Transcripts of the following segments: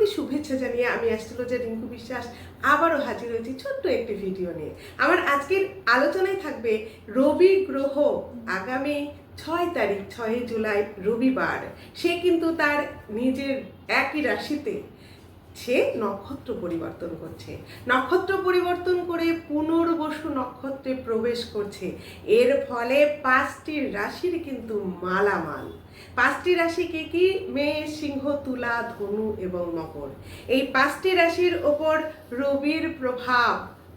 সবাইকে শুভেচ্ছা জানিয়ে আমি অ্যাস্ট্রোলজার রিঙ্কু বিশ্বাস আবারও হাজির হয়েছি ছোট্ট একটি ভিডিও নিয়ে। আমার আজকের আলোচনায় থাকবে রবি গ্রহ। আগামী 6 তারিখ 6 জুলাই রবিবার সে কিন্তু তার নিজের একই রাশিতে সে নক্ষত্র পরিবর্তন করছে। নক্ষত্র পরিবর্তন করে পুনর্বসু নক্ষত্রে প্রবেশ করছে। এর ফলে 5টি রাশির কিন্তু মালামাল। 5টি রাশি কি কি? মেষ, সিংহ, তুলা, ধনু এবং মকর। এই 5টি রাশির ওপর রবির প্রভাব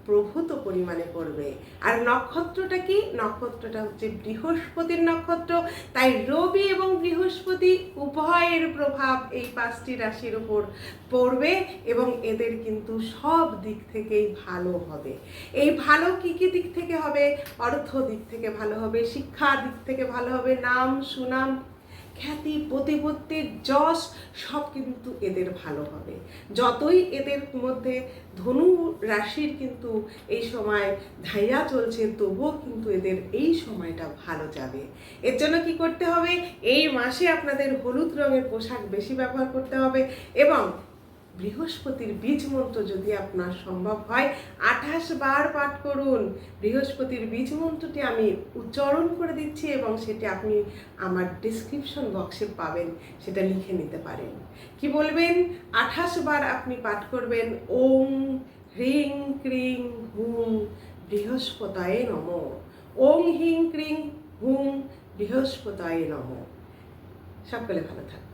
প্রভূত পরিমাণে পড়বে। আর নক্ষত্রটা কি? নক্ষত্রটা হচ্ছে বৃহস্পতির নক্ষত্র। তাই রবি এবং বৃহস্পতি উভয়ের প্রভাব এই 5টি রাশির উপর পড়বে এবং এদের কিন্তু সব দিক থেকেই ভালো হবে। এই ভালো কি কি দিক থেকে হবে? অর্থ দিক থেকে ভালো হবে, শিক্ষা দিক থেকে ভালো হবে, নাম সুনাম খ্যাতি প্রতিপত্তির যশ সব কিন্তু এদের ভালো হবে। যতই এদের মধ্যে ধনু রাশির কিন্তু এই সময় ধাইয়া চলছে, তবুও কিন্তু এদের এই সময়টা ভালো যাবে। এর জন্য কি করতে হবে? এই মাসে আপনাদের হলুদ রঙের পোশাক বেশি ব্যবহার করতে হবে এবং বৃহস্পতির বীজ মন্ত্র যদি আপনার সম্ভব হয় 28 বার পাঠ করুন। বৃহস্পতির বীজ মন্ত্রটি আমি উচ্চারণ করে দিচ্ছি এবং সেটি আপনি আমার ডেসক্রিপশন বক্সে পাবেন, সেটা লিখে নিতে পারেন। কি বলবেন? 28 বার আপনি পাঠ করবেন, ওম হ্রিং ক্রিং হুম বৃহস্পতায়ে নমঃ। ওম হিং ক্রিং হুম বৃহস্পতায়ে নমঃ। সকলে ভালো থাকুন।